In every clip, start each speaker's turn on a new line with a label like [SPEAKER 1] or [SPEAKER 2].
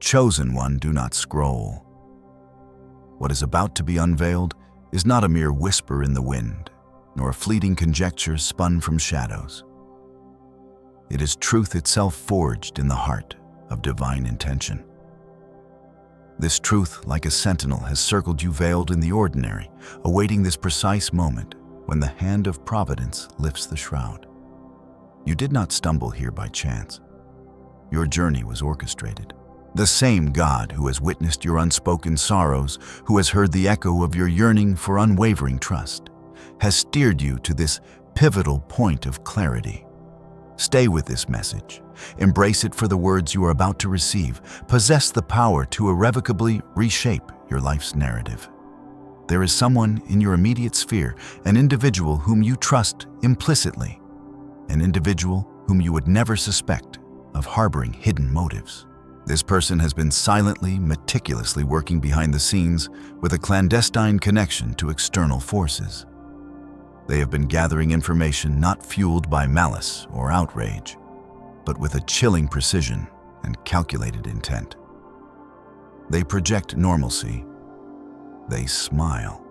[SPEAKER 1] Chosen one, do not scroll. What is about to be unveiled is not a mere whisper in the wind, nor a fleeting conjecture spun from shadows. It is truth itself forged in the heart of divine intention. This truth, like a sentinel, has circled you veiled in the ordinary, awaiting this precise moment when the hand of providence lifts the shroud. You did not stumble here by chance. Your journey was orchestrated. The same God who has witnessed your unspoken sorrows, who has heard the echo of your yearning for unwavering trust, has steered you to this pivotal point of clarity. Stay with this message. Embrace it for the words you are about to receive. Possess the power to irrevocably reshape your life's narrative. There is someone in your immediate sphere, an individual whom you trust implicitly, an individual whom you would never suspect of harboring hidden motives. This person has been silently, meticulously working behind the scenes with a clandestine connection to external forces. They have been gathering information not fueled by malice or outrage, but with a chilling precision and calculated intent. They project normalcy. They smile.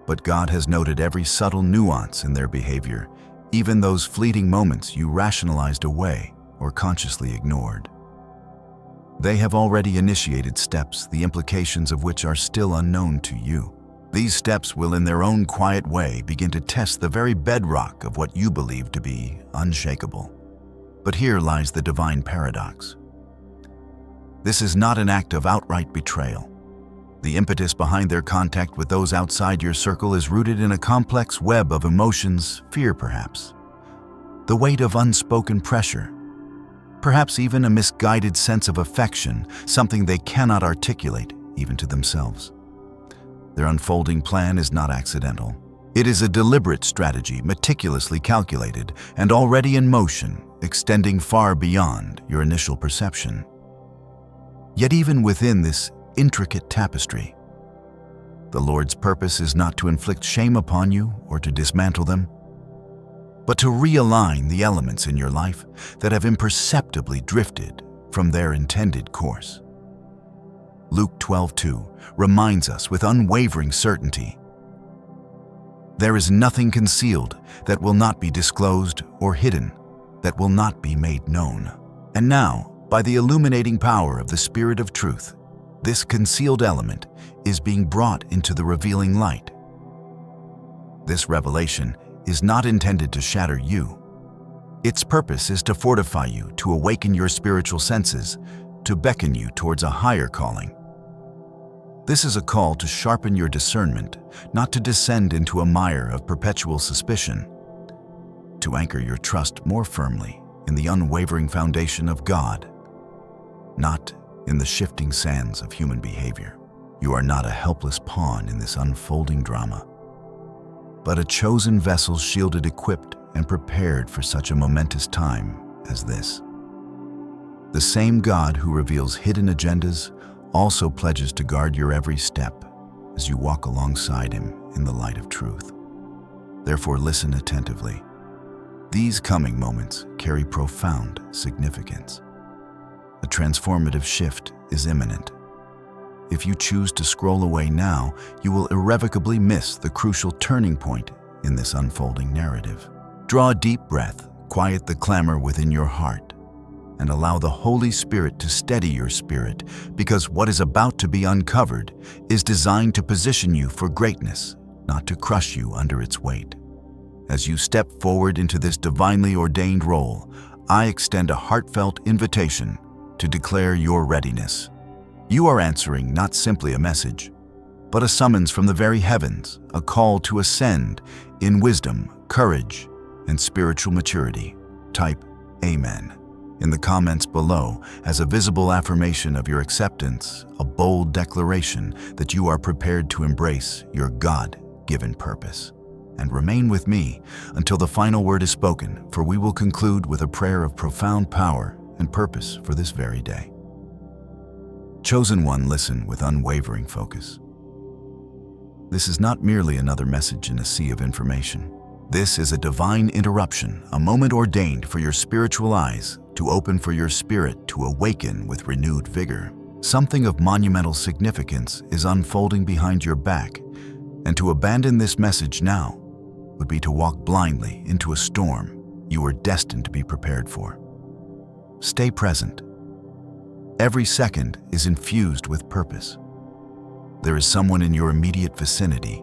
[SPEAKER 1] But God has noted every subtle nuance in their behavior, even those fleeting moments you rationalized away or consciously ignored. They have already initiated steps, the implications of which are still unknown to you. These steps will, in their own quiet way, begin to test the very bedrock of what you believe to be unshakable. But here lies the divine paradox. This is not an act of outright betrayal. The impetus behind their contact with those outside your circle is rooted in a complex web of emotions, fear perhaps, the weight of unspoken pressure, perhaps even a misguided sense of affection, something they cannot articulate even to themselves. Their unfolding plan is not accidental. It is a deliberate strategy, meticulously calculated and already in motion, extending far beyond your initial perception. Yet even within this intricate tapestry, the Lord's purpose is not to inflict shame upon you or to dismantle them, but to realign the elements in your life that have imperceptibly drifted from their intended course. Luke 12:2 reminds us with unwavering certainty, "There is nothing concealed that will not be disclosed or hidden that will not be made known." And now, by the illuminating power of the Spirit of Truth, this concealed element is being brought into the revealing light. This revelation is not intended to shatter you. Its purpose is to fortify you, to awaken your spiritual senses, to beckon you towards a higher calling. This is a call to sharpen your discernment, not to descend into a mire of perpetual suspicion, to anchor your trust more firmly in the unwavering foundation of God, not in the shifting sands of human behavior. You are not a helpless pawn in this unfolding drama, but a chosen vessel shielded, equipped, and prepared for such a momentous time as this. The same God who reveals hidden agendas also pledges to guard your every step as you walk alongside him in the light of truth. Therefore, listen attentively. These coming moments carry profound significance. A transformative shift is imminent. If you choose to scroll away now, you will irrevocably miss the crucial turning point in this unfolding narrative. Draw a deep breath, quiet the clamor within your heart, and allow the Holy Spirit to steady your spirit, because what is about to be uncovered is designed to position you for greatness, not to crush you under its weight. As you step forward into this divinely ordained role, I extend a heartfelt invitation to declare your readiness. You are answering not simply a message, but a summons from the very heavens, a call to ascend in wisdom, courage, and spiritual maturity. Type Amen in the comments below as a visible affirmation of your acceptance, a bold declaration that you are prepared to embrace your God-given purpose. And remain with me until the final word is spoken, for we will conclude with a prayer of profound power and purpose for this very day. Chosen one, listen with unwavering focus. This is not merely another message in a sea of information. This is a divine interruption, a moment ordained for your spiritual eyes to open for your spirit to awaken with renewed vigor. Something of monumental significance is unfolding behind your back, and to abandon this message now would be to walk blindly into a storm you were destined to be prepared for. Stay present. Every second is infused with purpose. There is someone in your immediate vicinity,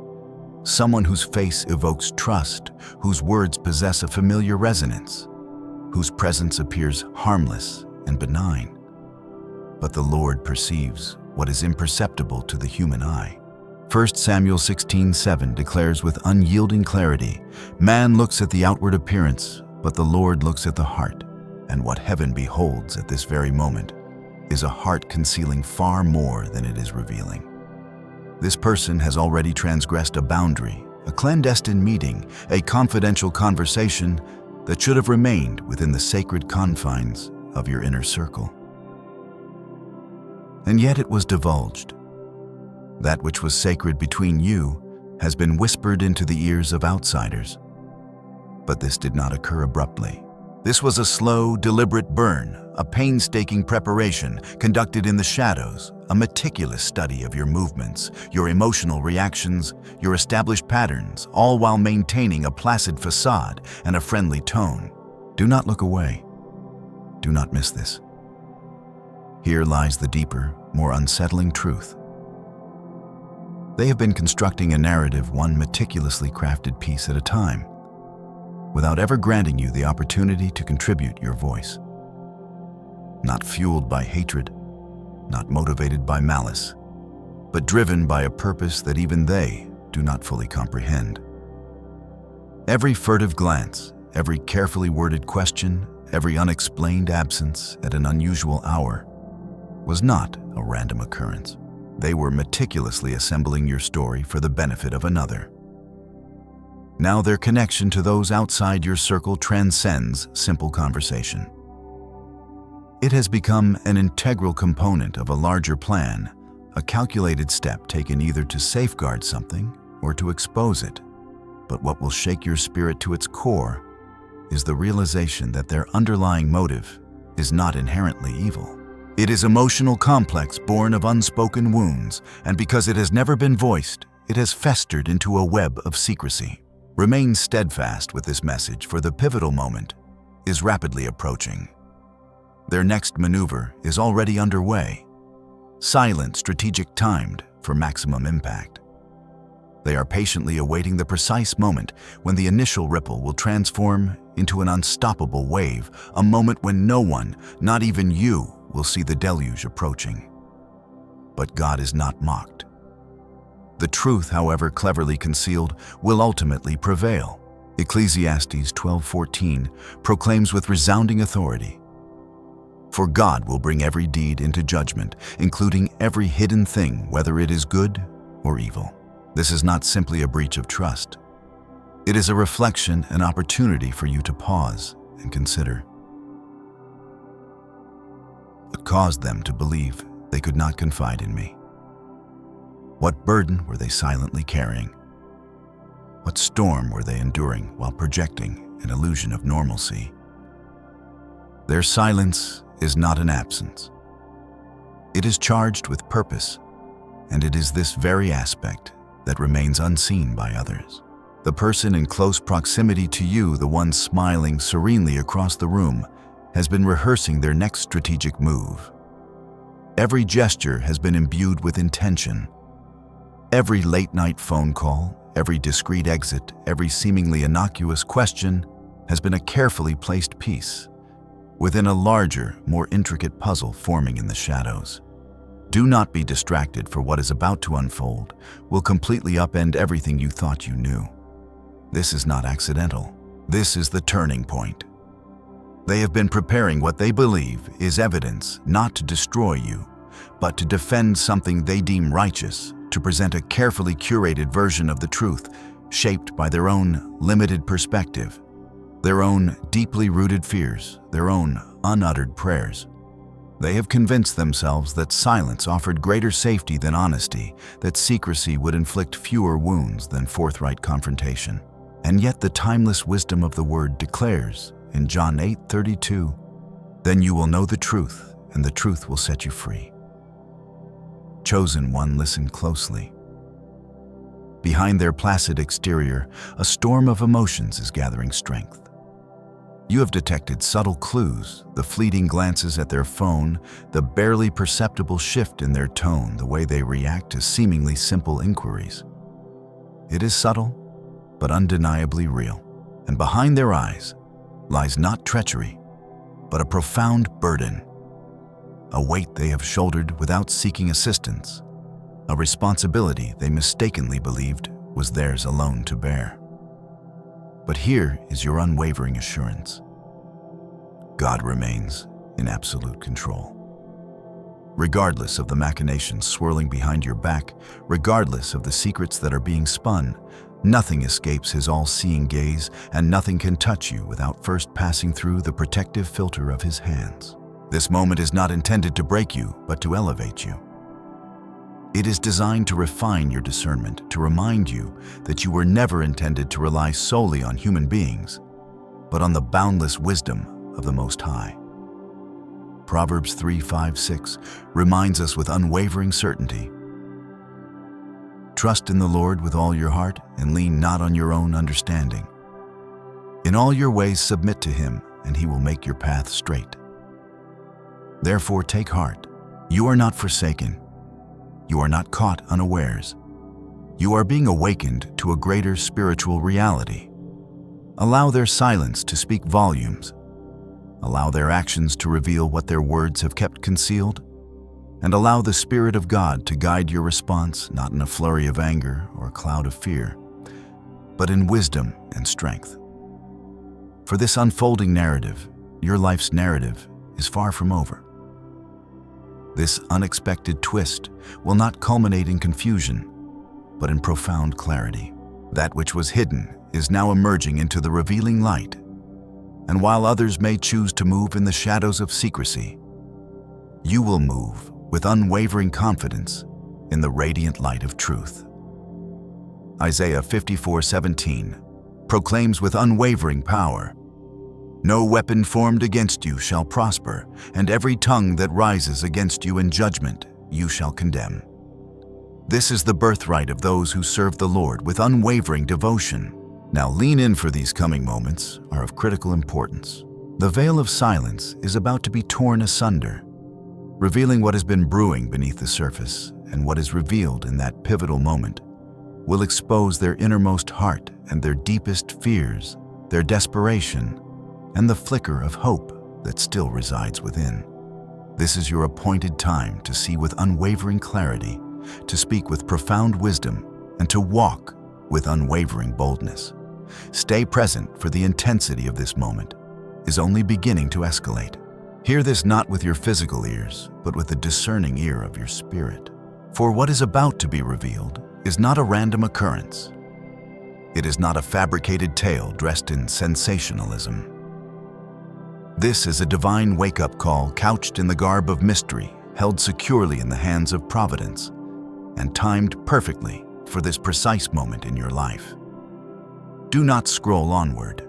[SPEAKER 1] someone whose face evokes trust, whose words possess a familiar resonance, whose presence appears harmless and benign. But the Lord perceives what is imperceptible to the human eye. 1 Samuel 16:7 declares with unyielding clarity, "Man looks at the outward appearance, but the Lord looks at the heart, and what heaven beholds at this very moment is a heart concealing far more than it is revealing." This person has already transgressed a boundary, a clandestine meeting, a confidential conversation that should have remained within the sacred confines of your inner circle. And yet it was divulged. That which was sacred between you has been whispered into the ears of outsiders. But this did not occur abruptly. This was a slow, deliberate burn, a painstaking preparation conducted in the shadows, a meticulous study of your movements, your emotional reactions, your established patterns, all while maintaining a placid facade and a friendly tone. Do not look away. Do not miss this. Here lies the deeper, more unsettling truth. They have been constructing a narrative one meticulously crafted piece at a time, without ever granting you the opportunity to contribute your voice. Not fueled by hatred, not motivated by malice, but driven by a purpose that even they do not fully comprehend. Every furtive glance, every carefully worded question, every unexplained absence at an unusual hour was not a random occurrence. They were meticulously assembling your story for the benefit of another. Now their connection to those outside your circle transcends simple conversation. It has become an integral component of a larger plan, a calculated step taken either to safeguard something or to expose it. But what will shake your spirit to its core is the realization that their underlying motive is not inherently evil. It is emotional complex born of unspoken wounds, and because it has never been voiced, it has festered into a web of secrecy. Remain steadfast with this message, for the pivotal moment is rapidly approaching. Their next maneuver is already underway, silent, strategic, timed for maximum impact. They are patiently awaiting the precise moment when the initial ripple will transform into an unstoppable wave, a moment when no one, not even you, will see the deluge approaching. But God is not mocked. The truth, however cleverly concealed, will ultimately prevail. Ecclesiastes 12:14 proclaims with resounding authority, "For God will bring every deed into judgment, including every hidden thing, whether it is good or evil." This is not simply a breach of trust. It is a reflection, an opportunity for you to pause and consider. What caused them to believe they could not confide in me? What burden were they silently carrying? What storm were they enduring while projecting an illusion of normalcy? Their silence is not an absence. It is charged with purpose, and it is this very aspect that remains unseen by others. The person in close proximity to you, the one smiling serenely across the room, has been rehearsing their next strategic move. Every gesture has been imbued with intention. Every late-night phone call, every discreet exit, every seemingly innocuous question has been a carefully placed piece within a larger, more intricate puzzle forming in the shadows. Do not be distracted, for what is about to unfold will completely upend everything you thought you knew. This is not accidental. This is the turning point. They have been preparing what they believe is evidence not to destroy you, but to defend something they deem righteous, to present a carefully curated version of the truth, shaped by their own limited perspective, their own deeply rooted fears, their own unuttered prayers. They have convinced themselves that silence offered greater safety than honesty, that secrecy would inflict fewer wounds than forthright confrontation. And yet the timeless wisdom of the word declares in John 8:32, Then you will know the truth, and the truth will set you free. Chosen one, listen closely. Behind their placid exterior, a storm of emotions is gathering strength. You have detected subtle clues, the fleeting glances at their phone, the barely perceptible shift in their tone, the way they react to seemingly simple inquiries. It is subtle, but undeniably real. And behind their eyes lies not treachery, but a profound burden, a weight they have shouldered without seeking assistance, a responsibility they mistakenly believed was theirs alone to bear. But here is your unwavering assurance. God remains in absolute control. Regardless of the machinations swirling behind your back, regardless of the secrets that are being spun, nothing escapes his all-seeing gaze, and nothing can touch you without first passing through the protective filter of his hands. This moment is not intended to break you, but to elevate you. It is designed to refine your discernment, to remind you that you were never intended to rely solely on human beings, but on the boundless wisdom of the Most High. Proverbs 3:5-6 reminds us with unwavering certainty, "Trust in the Lord with all your heart and lean not on your own understanding. In all your ways submit to him, and he will make your path straight. Therefore take heart, you are not forsaken. You are not caught unawares. You are being awakened to a greater spiritual reality. Allow their silence to speak volumes. Allow their actions to reveal what their words have kept concealed. And allow the Spirit of God to guide your response, not in a flurry of anger or a cloud of fear, but in wisdom and strength. For this unfolding narrative, your life's narrative, is far from over. This unexpected twist will not culminate in confusion, but in profound clarity. That which was hidden is now emerging into the revealing light. And while others may choose to move in the shadows of secrecy, you will move with unwavering confidence in the radiant light of truth. Isaiah 54:17 proclaims with unwavering power, "No weapon formed against you shall prosper, and every tongue that rises against you in judgment you shall condemn." This is the birthright of those who serve the Lord with unwavering devotion. Now lean in, for these coming moments are of critical importance. The veil of silence is about to be torn asunder, revealing what has been brewing beneath the surface, and what is revealed in that pivotal moment will expose their innermost heart and their deepest fears, their desperation, and the flicker of hope that still resides within. This is your appointed time to see with unwavering clarity, to speak with profound wisdom, and to walk with unwavering boldness. Stay present, for the intensity of this moment is only beginning to escalate. Hear this not with your physical ears, but with the discerning ear of your spirit. For what is about to be revealed is not a random occurrence. It is not a fabricated tale dressed in sensationalism. This is a divine wake-up call couched in the garb of mystery, held securely in the hands of providence, and timed perfectly for this precise moment in your life. Do not scroll onward.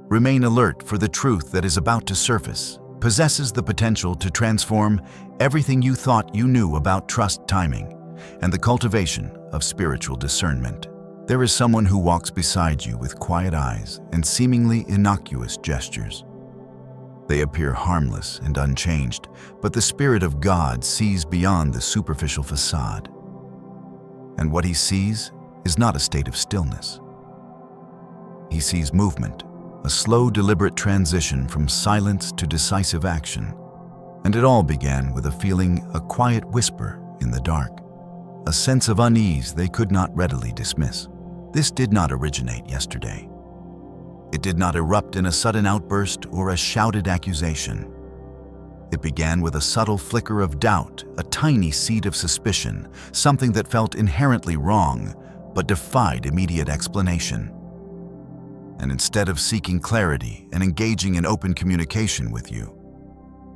[SPEAKER 1] Remain alert, for the truth that is about to surface possesses the potential to transform everything you thought you knew about trust, timing, and the cultivation of spiritual discernment. There is someone who walks beside you with quiet eyes and seemingly innocuous gestures. They appear harmless and unchanged, but the Spirit of God sees beyond the superficial facade. And what he sees is not a state of stillness. He sees movement, a slow, deliberate transition from silence to decisive action. And it all began with a quiet whisper in the dark, a sense of unease they could not readily dismiss. This did not originate yesterday. It did not erupt in a sudden outburst or a shouted accusation. It began with a subtle flicker of doubt, a tiny seed of suspicion, something that felt inherently wrong but defied immediate explanation. And instead of seeking clarity and engaging in open communication with you,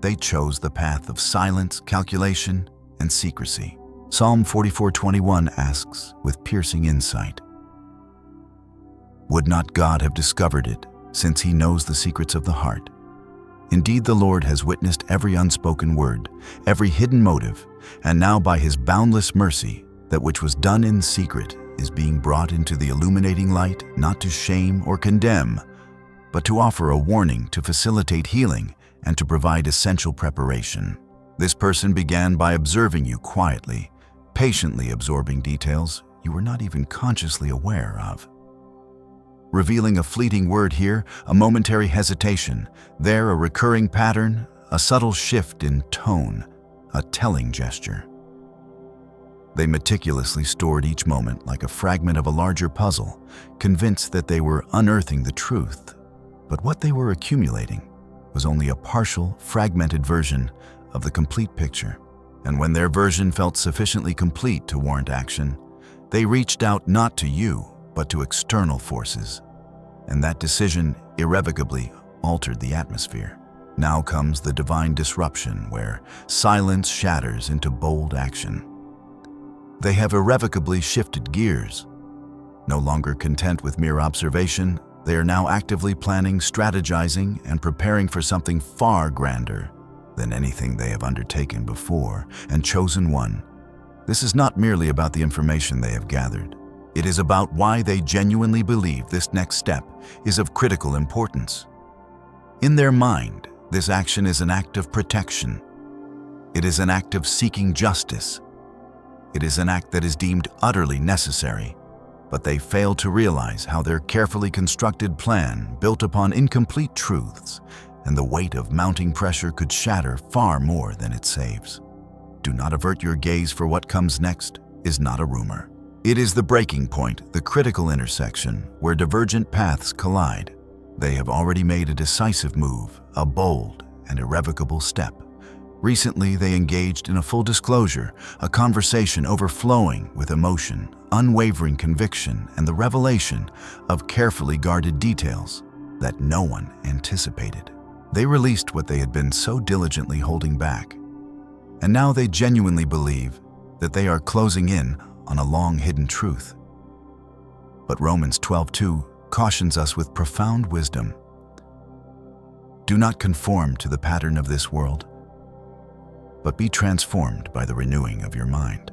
[SPEAKER 1] they chose the path of silence, calculation, and secrecy. Psalm 44:21 asks with piercing insight, "Would not God have discovered it, since he knows the secrets of the heart? Indeed, the Lord has witnessed every unspoken word, every hidden motive, and now by his boundless mercy, that which was done in secret is being brought into the illuminating light, not to shame or condemn, but to offer a warning, to facilitate healing, and to provide essential preparation. This person began by observing you quietly, patiently absorbing details you were not even consciously aware of. Revealing a fleeting word here, a momentary hesitation, there a recurring pattern, a subtle shift in tone, a telling gesture. They meticulously stored each moment like a fragment of a larger puzzle, convinced that they were unearthing the truth. But what they were accumulating was only a partial, fragmented version of the complete picture. And when their version felt sufficiently complete to warrant action, they reached out not to you, but to external forces. And that decision irrevocably altered the atmosphere. Now comes the divine disruption, where silence shatters into bold action. They have irrevocably shifted gears. No longer content with mere observation, they are now actively planning, strategizing, and preparing for something far grander than anything they have undertaken before and chosen one. This is not merely about the information they have gathered. It is about why they genuinely believe this next step is of critical importance. In their mind, this action is an act of protection. It is an act of seeking justice. It is an act that is deemed utterly necessary, but they fail to realize how their carefully constructed plan, built upon incomplete truths, and the weight of mounting pressure could shatter far more than it saves. Do not avert your gaze, for what comes next is not a rumor. It is the breaking point, the critical intersection where divergent paths collide. They have already made a decisive move, a bold and irrevocable step. Recently, they engaged in a full disclosure, a conversation overflowing with emotion, unwavering conviction, and the revelation of carefully guarded details that no one anticipated. They released what they had been so diligently holding back, and now they genuinely believe that they are closing in on a long-hidden truth. But Romans 12:2 cautions us with profound wisdom. Do not conform to the pattern of this world, but be transformed by the renewing of your mind.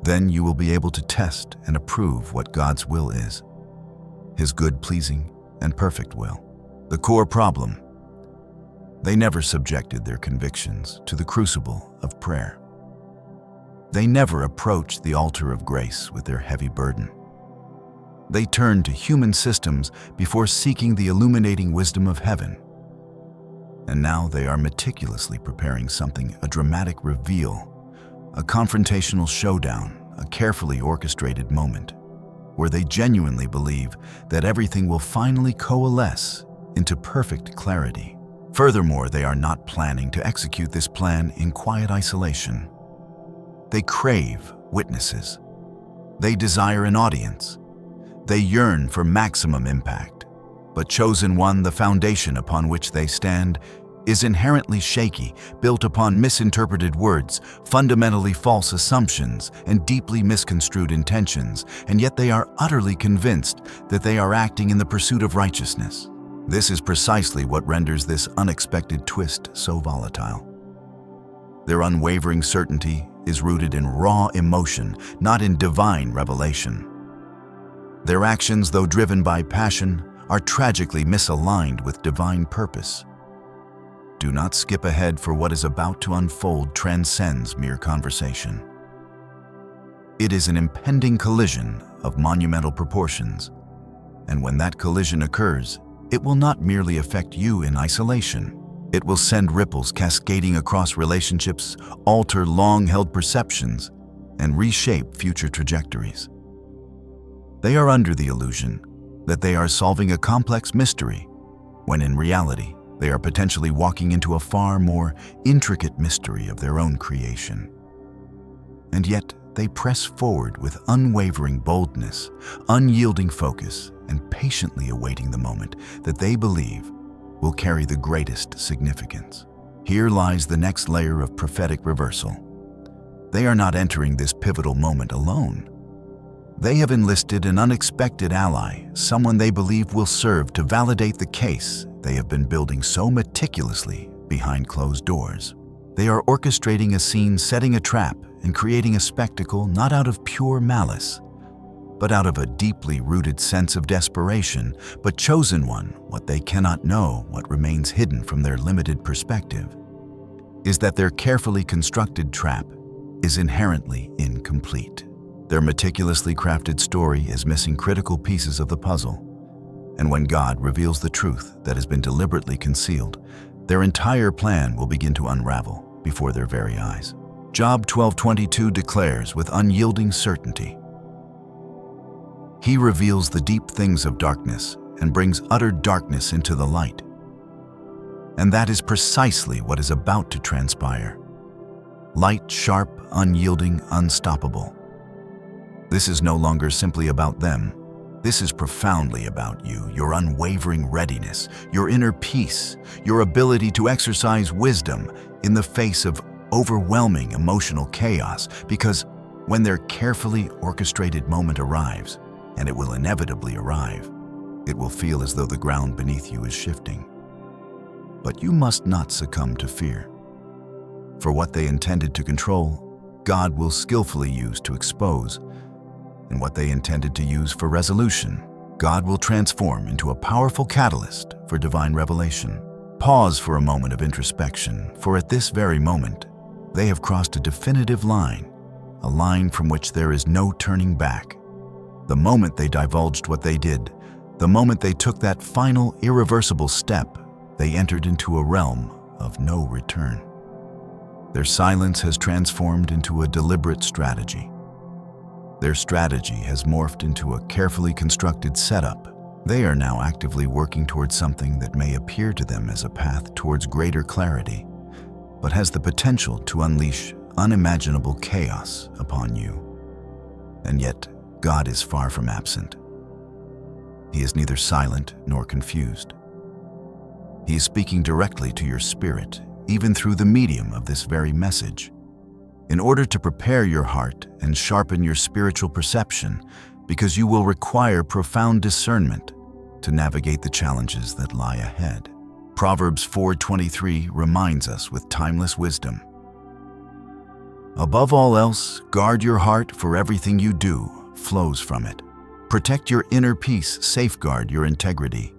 [SPEAKER 1] Then you will be able to test and approve what God's will is, his good, pleasing, and perfect will. The core problem: they never subjected their convictions to the crucible of prayer. They never approached the altar of grace with their heavy burden. They turned to human systems before seeking the illuminating wisdom of heaven. And now they are meticulously preparing something, a dramatic reveal, a confrontational showdown, a carefully orchestrated moment, where they genuinely believe that everything will finally coalesce into perfect clarity. Furthermore, they are not planning to execute this plan in quiet isolation. They crave witnesses. They desire an audience. They yearn for maximum impact. But chosen one, the foundation upon which they stand, is inherently shaky, built upon misinterpreted words, fundamentally false assumptions, and deeply misconstrued intentions, and yet they are utterly convinced that they are acting in the pursuit of righteousness. This is precisely what renders this unexpected twist so volatile. Their unwavering certainty is rooted in raw emotion, not in divine revelation. Their actions, though driven by passion, are tragically misaligned with divine purpose. Do not skip ahead, for what is about to unfold transcends mere conversation. It is an impending collision of monumental proportions, and when that collision occurs, it will not merely affect you in isolation. It will send ripples cascading across relationships, alter long-held perceptions, and reshape future trajectories. They are under the illusion that they are solving a complex mystery, when in reality, they are potentially walking into a far more intricate mystery of their own creation. And yet, they press forward with unwavering boldness, unyielding focus, and patiently awaiting the moment that they believe will carry the greatest significance. Here lies the next layer of prophetic reversal. They are not entering this pivotal moment alone. They have enlisted an unexpected ally, someone they believe will serve to validate the case they have been building so meticulously behind closed doors. They are orchestrating a scene, setting a trap, and creating a spectacle not out of pure malice, but out of a deeply rooted sense of desperation, but chosen one. What they cannot know, what remains hidden from their limited perspective, is that their carefully constructed trap is inherently incomplete. Their meticulously crafted story is missing critical pieces of the puzzle. And when God reveals the truth that has been deliberately concealed, their entire plan will begin to unravel before their very eyes. Job 12:22 declares with unyielding certainty, "He reveals the deep things of darkness and brings utter darkness into the light." And that is precisely what is about to transpire. Light, sharp, unyielding, unstoppable. This is no longer simply about them. This is profoundly about you, your unwavering readiness, your inner peace, your ability to exercise wisdom in the face of overwhelming emotional chaos, because when their carefully orchestrated moment arrives, and it will inevitably arrive, it will feel as though the ground beneath you is shifting. But you must not succumb to fear. For what they intended to control, God will skillfully use to expose, and what they intended to use for resolution, God will transform into a powerful catalyst for divine revelation. Pause for a moment of introspection, for at this very moment, they have crossed a definitive line, a line from which there is no turning back. The moment they divulged what they did, the moment they took that final, irreversible step, they entered into a realm of no return. Their silence has transformed into a deliberate strategy. Their strategy has morphed into a carefully constructed setup. They are now actively working towards something that may appear to them as a path towards greater clarity, but has the potential to unleash unimaginable chaos upon you. And yet, God is far from absent. He is neither silent nor confused. He is speaking directly to your spirit, even through the medium of this very message, in order to prepare your heart and sharpen your spiritual perception, because you will require profound discernment to navigate the challenges that lie ahead. Proverbs 4:23 reminds us with timeless wisdom, "Above all else, guard your heart, for everything you do flows from it. Protect your inner peace, safeguard your integrity,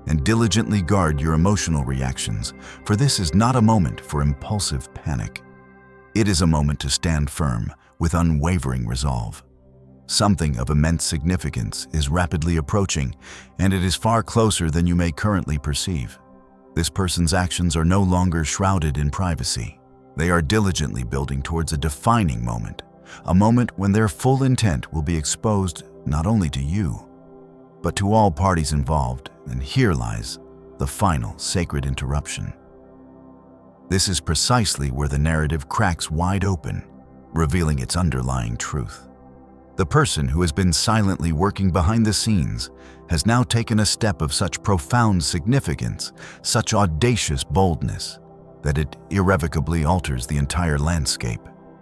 [SPEAKER 1] and diligently guard your emotional reactions, for this is not a moment for impulsive panic. It is a moment to stand firm with unwavering resolve. Something of immense significance is rapidly approaching, and it is far closer than you may currently perceive. This person's actions are no longer shrouded in privacy. They are diligently building towards a defining moment, a moment when their full intent will be exposed not only to you, but to all parties involved, and here lies the final sacred interruption. This is precisely where the narrative cracks wide open, revealing its underlying truth. The person who has been silently working behind the scenes has now taken a step of such profound significance, such audacious boldness, that it irrevocably alters the entire landscape.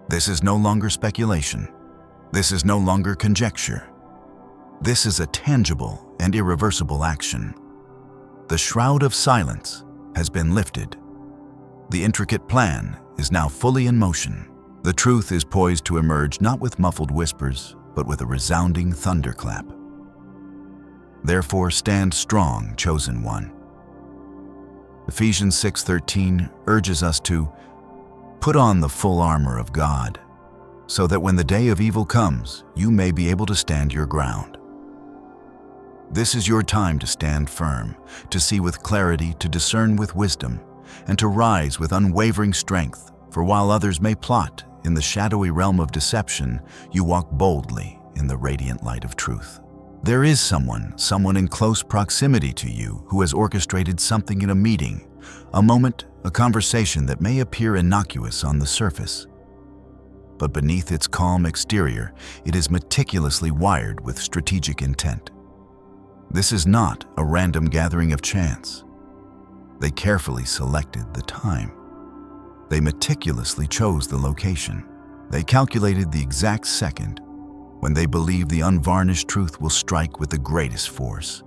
[SPEAKER 1] This is no longer speculation. This is no longer conjecture. This is a tangible and irreversible action. The shroud of silence has been lifted. The intricate plan is now fully in motion. The truth is poised to emerge not with muffled whispers, but with a resounding thunderclap. Therefore stand strong, chosen one. Ephesians 6:13 urges us to put on the full armor of God, so that when the day of evil comes, you may be able to stand your ground. This is your time to stand firm, to see with clarity, to discern with wisdom, and to rise with unwavering strength, for while others may plot in the shadowy realm of deception, you walk boldly in the radiant light of truth. There is someone in close proximity to you who has orchestrated something in a meeting, a moment, a conversation that may appear innocuous on the surface. But beneath its calm exterior, it is meticulously wired with strategic intent. This is not a random gathering of chance. They carefully selected the time. They meticulously chose the location. They calculated the exact second when they believe the unvarnished truth will strike with the greatest force.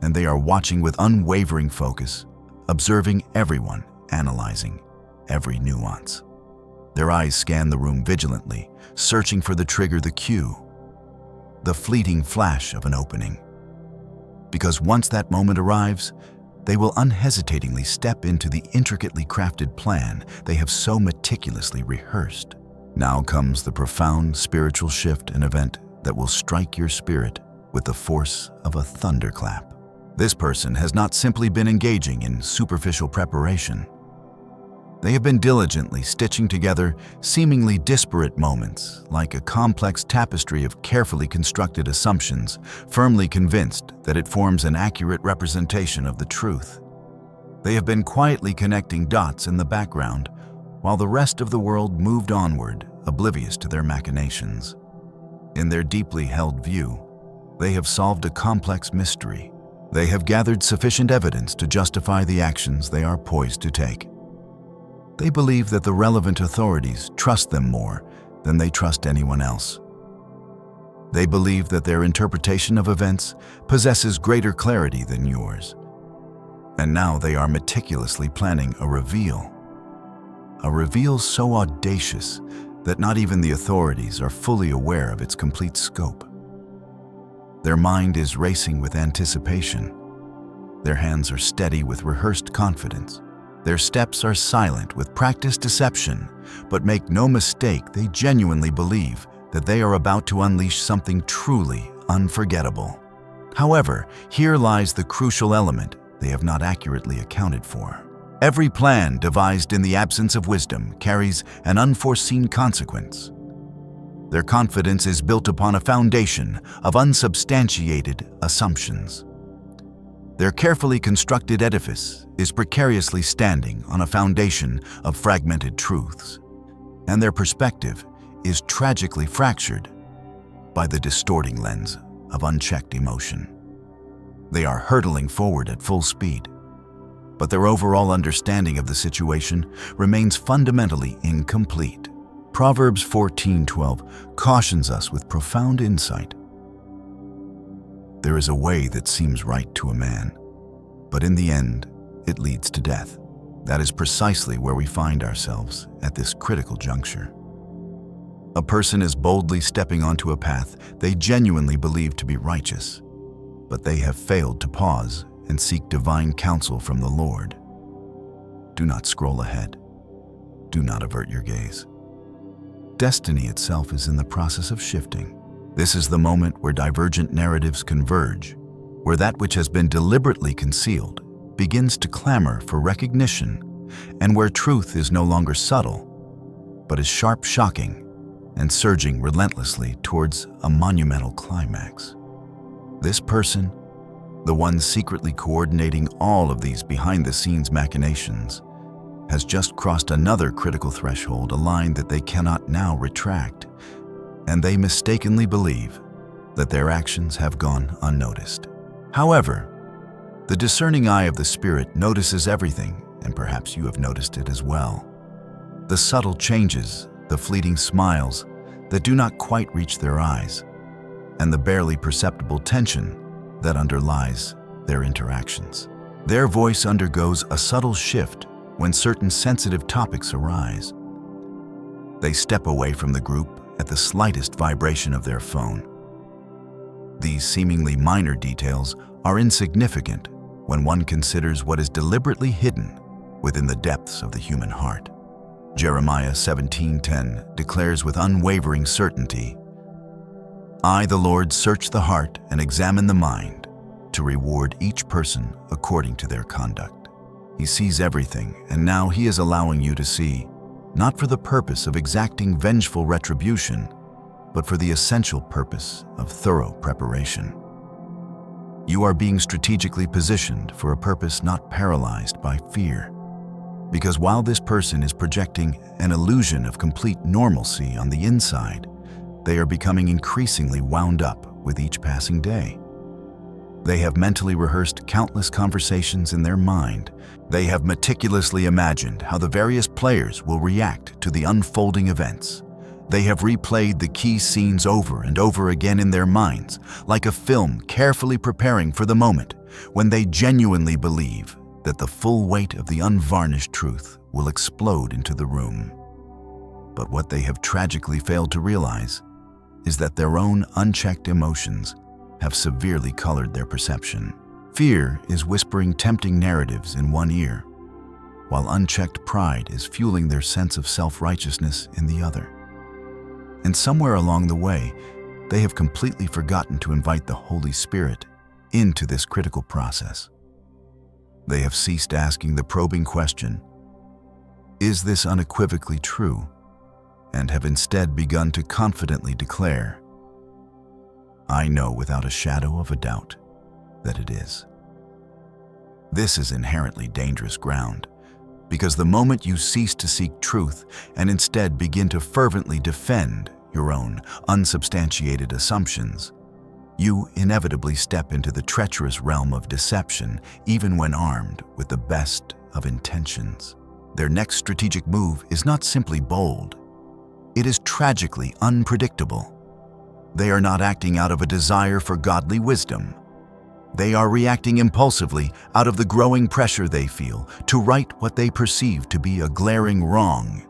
[SPEAKER 1] And they are watching with unwavering focus, observing everyone, analyzing every nuance. Their eyes scan the room vigilantly, searching for the trigger, the cue, the fleeting flash of an opening. Because once that moment arrives, they will unhesitatingly step into the intricately crafted plan they have so meticulously rehearsed. Now comes the profound spiritual shift, an event that will strike your spirit with the force of a thunderclap. This person has not simply been engaging in superficial preparation. They have been diligently stitching together seemingly disparate moments, like a complex tapestry of carefully constructed assumptions, firmly convinced that it forms an accurate representation of the truth. They have been quietly connecting dots in the background, while the rest of the world moved onward, oblivious to their machinations. In their deeply held view, they have solved a complex mystery. They have gathered sufficient evidence to justify the actions they are poised to take. They believe that the relevant authorities trust them more than they trust anyone else. They believe that their interpretation of events possesses greater clarity than yours. And now they are meticulously planning a reveal so audacious that not even the authorities are fully aware of its complete scope. Their mind is racing with anticipation. Their hands are steady with rehearsed confidence. Their steps are silent with practiced deception, but make no mistake, they genuinely believe that they are about to unleash something truly unforgettable. However, here lies the crucial element they have not accurately accounted for. Every plan devised in the absence of wisdom carries an unforeseen consequence. Their confidence is built upon a foundation of unsubstantiated assumptions. Their carefully constructed edifice is precariously standing on a foundation of fragmented truths, and their perspective is tragically fractured by the distorting lens of unchecked emotion. They are hurtling forward at full speed, but their overall understanding of the situation remains fundamentally incomplete. Proverbs 14:12 cautions us with profound insight. There is a way that seems right to a man, but in the end, it leads to death. That is precisely where we find ourselves at this critical juncture. A person is boldly stepping onto a path they genuinely believe to be righteous, but they have failed to pause and seek divine counsel from the Lord. Do not scroll ahead. Do not avert your gaze. Destiny itself is in the process of shifting. This is the moment where divergent narratives converge, where that which has been deliberately concealed begins to clamor for recognition, and where truth is no longer subtle, but is sharp, shocking, and surging relentlessly towards a monumental climax. This person, the one secretly coordinating all of these behind-the-scenes machinations, has just crossed another critical threshold, a line that they cannot now retract, and they mistakenly believe that their actions have gone unnoticed. However, the discerning eye of the Spirit notices everything, and perhaps you have noticed it as well. The subtle changes, the fleeting smiles that do not quite reach their eyes, and the barely perceptible tension that underlies their interactions. Their voice undergoes a subtle shift when certain sensitive topics arise. They step away from the group at the slightest vibration of their phone. These seemingly minor details are insignificant when one considers what is deliberately hidden within the depths of the human heart. Jeremiah 17:10 declares with unwavering certainty, "I, the Lord, search the heart and examine the mind to reward each person according to their conduct." He sees everything, and now He is allowing you to see, not for the purpose of exacting vengeful retribution, but for the essential purpose of thorough preparation. You are being strategically positioned for a purpose not paralyzed by fear. Because while this person is projecting an illusion of complete normalcy on the inside, they are becoming increasingly wound up with each passing day. They have mentally rehearsed countless conversations in their mind. They have meticulously imagined how the various players will react to the unfolding events, They have replayed the key scenes over and over again in their minds, like a film carefully preparing for the moment when they genuinely believe that the full weight of the unvarnished truth will explode into the room. But what they have tragically failed to realize is that their own unchecked emotions have severely colored their perception. Fear is whispering tempting narratives in one ear, while unchecked pride is fueling their sense of self-righteousness in the other. And somewhere along the way, they have completely forgotten to invite the Holy Spirit into this critical process. They have ceased asking the probing question, "Is this unequivocally true?" and have instead begun to confidently declare, "I know without a shadow of a doubt that it is." This is inherently dangerous ground, because the moment you cease to seek truth and instead begin to fervently defend your own unsubstantiated assumptions, you inevitably step into the treacherous realm of deception, even when armed with the best of intentions. Their next strategic move is not simply bold, it is tragically unpredictable. They are not acting out of a desire for godly wisdom. They are reacting impulsively out of the growing pressure they feel to right what they perceive to be a glaring wrong.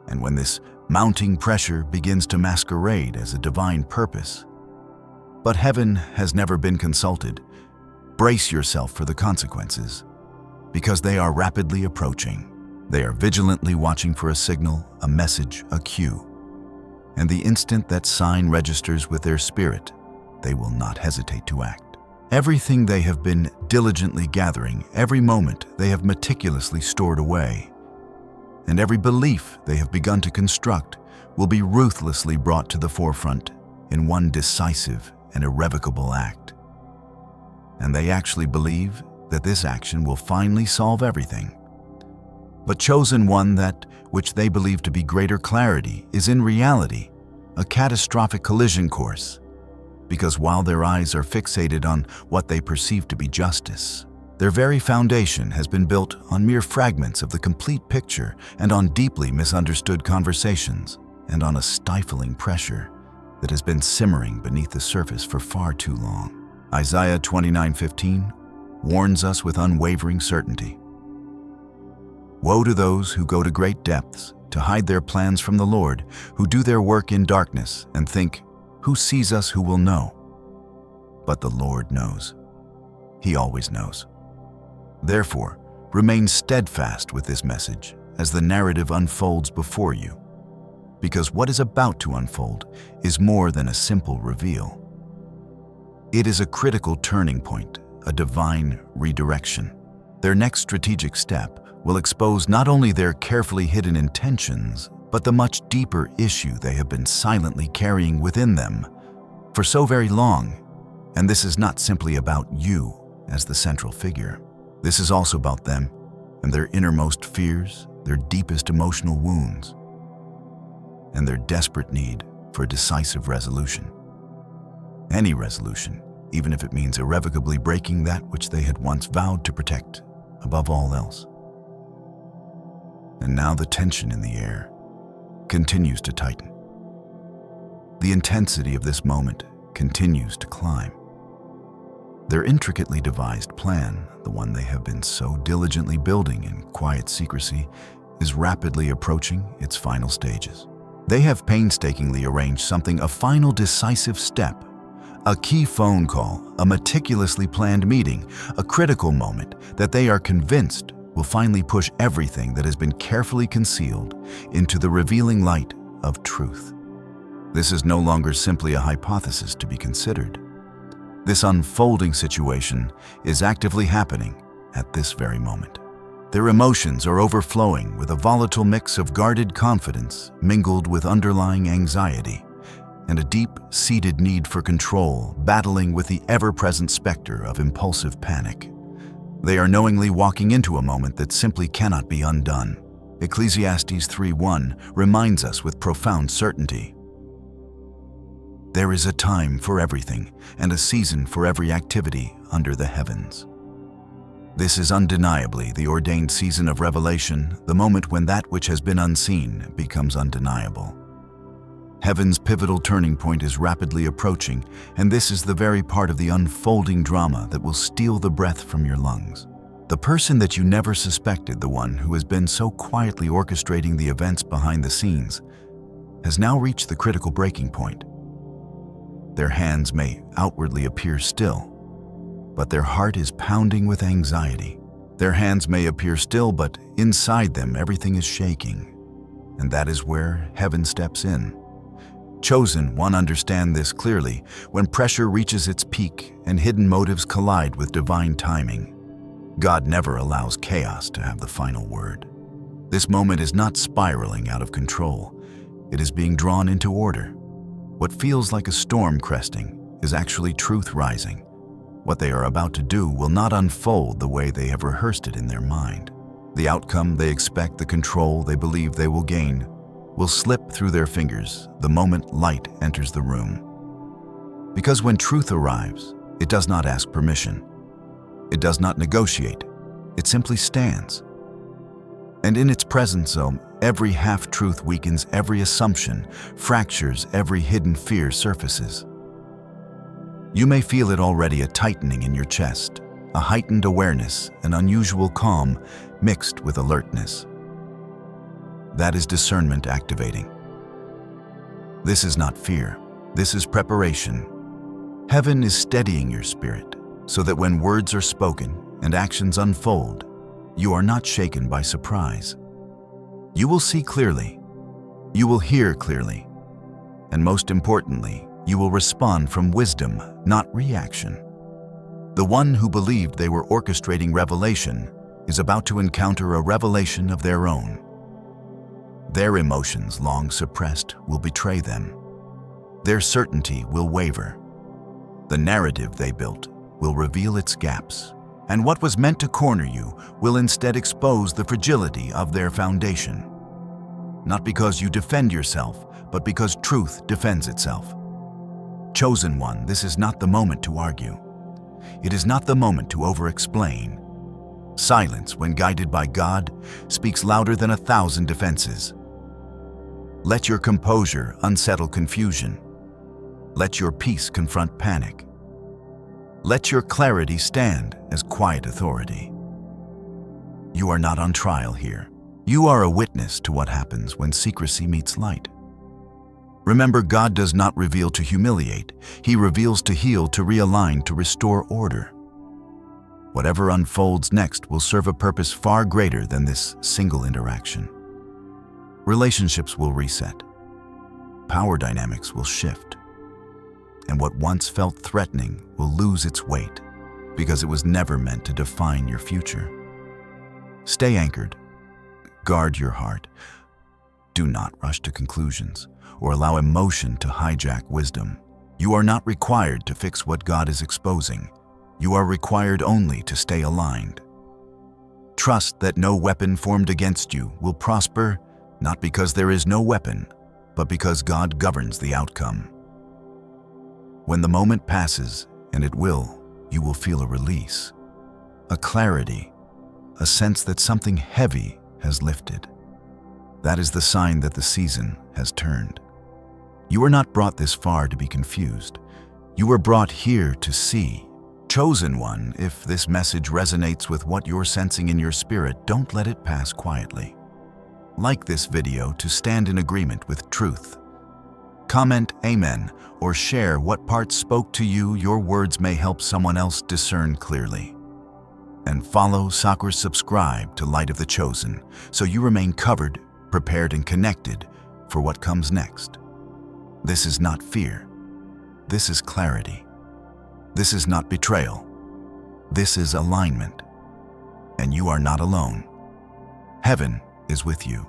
[SPEAKER 1] And when this mounting pressure begins to masquerade as a divine purpose, but heaven has never been consulted, brace yourself for the consequences, because they are rapidly approaching. They are vigilantly watching for a signal, a message, a cue. And the instant that sign registers with their spirit, they will not hesitate to act. Everything they have been diligently gathering, every moment they have meticulously stored away, and every belief they have begun to construct will be ruthlessly brought to the forefront in one decisive and irrevocable act. And they actually believe that this action will finally solve everything. But chosen one, that which they believe to be greater clarity, is in reality a catastrophic collision course, because while their eyes are fixated on what they perceive to be justice, their very foundation has been built on mere fragments of the complete picture and on deeply misunderstood conversations and on a stifling pressure that has been simmering beneath the surface for far too long. Isaiah 29:15 warns us with unwavering certainty. Woe to those who go to great depths to hide their plans from the Lord, who do their work in darkness and think, "Who sees us, who will know?" But the Lord knows. He always knows. Therefore, remain steadfast with this message as the narrative unfolds before you, because what is about to unfold is more than a simple reveal. It is a critical turning point, a divine redirection. Their next strategic step will expose not only their carefully hidden intentions, but the much deeper issue they have been silently carrying within them for so very long. And this is not simply about you as the central figure. This is also about them and their innermost fears, their deepest emotional wounds, and their desperate need for a decisive resolution. Any resolution, even if it means irrevocably breaking that which they had once vowed to protect above all else. And now the tension in the air continues to tighten. The intensity of this moment continues to climb. Their intricately devised plan, the one they have been so diligently building in quiet secrecy, is rapidly approaching its final stages. They have painstakingly arranged something, a final decisive step, a key phone call, a meticulously planned meeting, a critical moment that they are convinced will finally push everything that has been carefully concealed into the revealing light of truth. This is no longer simply a hypothesis to be considered. This unfolding situation is actively happening at this very moment. Their emotions are overflowing with a volatile mix of guarded confidence mingled with underlying anxiety and a deep-seated need for control, battling with the ever-present specter of impulsive panic. They are knowingly walking into a moment that simply cannot be undone. Ecclesiastes 3:1 reminds us with profound certainty. There is a time for everything and a season for every activity under the heavens. This is undeniably the ordained season of revelation, the moment when that which has been unseen becomes undeniable. Heaven's pivotal turning point is rapidly approaching, and this is the very part of the unfolding drama that will steal the breath from your lungs. The person that you never suspected, the one who has been so quietly orchestrating the events behind the scenes, has now reached the critical breaking point. Their hands may outwardly appear still, but their heart is pounding with anxiety. Their hands may appear still, but inside them everything is shaking. And that is where heaven steps in. Chosen one, understand this clearly. When pressure reaches its peak and hidden motives collide with divine timing, God never allows chaos to have the final word. This moment is not spiraling out of control. It is being drawn into order. What feels like a storm cresting is actually truth rising. What they are about to do will not unfold the way they have rehearsed it in their mind. The outcome they expect, the control they believe they will gain, will slip through their fingers the moment light enters the room. Because when truth arrives, it does not ask permission. It does not negotiate. It simply stands. And in its presence, every half-truth weakens, every assumption fractures, every hidden fear surfaces. You may feel it already, a tightening in your chest, a heightened awareness, an unusual calm mixed with alertness. That is discernment activating. This is not fear. This is preparation. Heaven is steadying your spirit so that when words are spoken and actions unfold, you are not shaken by surprise. You will see clearly. You will hear clearly. And most importantly, you will respond from wisdom, not reaction. The one who believed they were orchestrating revelation is about to encounter a revelation of their own. Their emotions, long suppressed, will betray them. Their certainty will waver. The narrative they built will reveal its gaps, and what was meant to corner you will instead expose the fragility of their foundation. Not because you defend yourself, but because truth defends itself. Chosen one, this is not the moment to argue. It is not the moment to over-explain. Silence, when guided by God, speaks louder than 1,000 defenses. Let your composure unsettle confusion. Let your peace confront panic. Let your clarity stand as quiet authority. You are not on trial here. You are a witness to what happens when secrecy meets light. Remember, God does not reveal to humiliate. He reveals to heal, to realign, to restore order. Whatever unfolds next will serve a purpose far greater than this single interaction. Relationships will reset. Power dynamics will shift. And what once felt threatening will lose its weight because it was never meant to define your future. Stay anchored. Guard your heart. Do not rush to conclusions or allow emotion to hijack wisdom. You are not required to fix what God is exposing. You are required only to stay aligned. Trust that no weapon formed against you will prosper, not because there is no weapon, but because God governs the outcome. When the moment passes, and it will, you will feel a release, a clarity, a sense that something heavy has lifted. That is the sign that the season has turned. You were not brought this far to be confused. You were brought here to see. Chosen one, if this message resonates with what you're sensing in your spirit, don't let it pass quietly. Like this video to stand in agreement with truth. Comment Amen or share what parts spoke to you. Your words may help someone else discern clearly. And follow, subscribe to Light of the Chosen so you remain covered, prepared, and connected for what comes next. This is not fear. This is clarity. This is not betrayal. This is alignment. And you are not alone. Heaven is with you.